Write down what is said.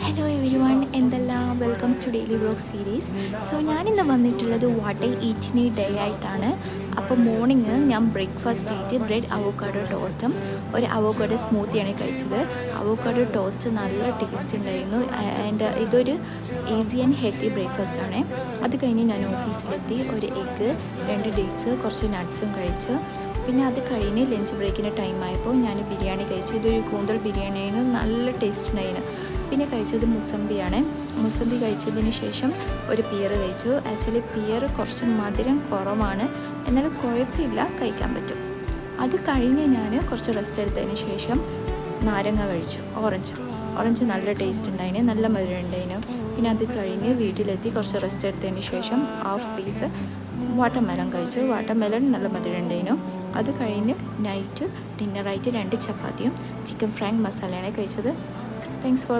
Hello everyone എന്തെല്ലാം welcomes to daily vlog series. So ഞാനിന്ന് വന്നിട്ടുള്ളത് what I eat in day ആയിട്ടാണ്. അപ്പോൾ മോർണിംഗ് ഞാൻ ബ്രേക്ക്ഫാസ്റ്റ് ആയിട്ട് ബ്രെഡ് അവോക്കാഡോ ടോസ്റ്റും ഒരു അവോക്കാഡോ സ്മൂത്തിയാണ് കഴിച്ചത്. അവോക്കാഡോ ടോസ്റ്റ് നല്ല ടേസ്റ്റ് ഉണ്ടായിരുന്നു ആൻഡ് ഇതൊരു ഈസി ആൻഡ് ഹെൽത്തി ബ്രേക്ക്ഫാസ്റ്റ് ആണ്. അത് കഴിഞ്ഞ് ഞാൻ ഓഫീസിലെത്തി ഒരു എഗ്ഗ്, 2 ഡേറ്റ്സ്, കുറച്ച് നട്ട്സും കഴിച്ചു. പിന്നെ അത് കഴിഞ്ഞ് ലഞ്ച് ബ്രേക്കിൻ്റെ ടൈം ആയപ്പോൾ ഞാൻ ബിരിയാണി കഴിച്ചു. ഇതൊരു കൂന്തൽ ബിരിയാണിയാണ്, നല്ല ടേസ്റ്റ് ഉണ്ടായിരുന്നു. പിന്നെ കഴിച്ചത് മുസമ്പിയാണ്. മുസമ്പി കഴിച്ചതിന് ശേഷം ഒരു പിയർ കഴിച്ചു. ആക്ച്വലി പിയർ കുറച്ച് മധുരം കുറവാണ്, എന്നാലും കുഴപ്പമില്ല, കഴിക്കാൻ പറ്റും. അത് കഴിഞ്ഞ് ഞാൻ കുറച്ച് റെസ്റ്റ് എടുത്തതിന് ശേഷം നാരങ്ങ കഴിച്ചു, ഓറഞ്ച് നല്ല ടേസ്റ്റ് ഉണ്ടായിരുന്നു, നല്ല മധുരം ഉണ്ടായിരുന്നു. പിന്നെ അത് കഴിഞ്ഞ് വീട്ടിലെത്തി കുറച്ച് റെസ്റ്റ് എടുത്തതിന് ശേഷം ഹാഫ് പീസ് വാട്ടർമെലൺ കഴിച്ചു. വാട്ടർമെലൺ നല്ല മധുരം ഉണ്ടായിരുന്നു. അത് കഴിഞ്ഞ് നൈറ്റ് ഡിന്നറായിട്ട് 2 ചപ്പാത്തിയും ചിക്കൻ ഫ്രൈ മസാലയാണ് കഴിച്ചത്. Thanks for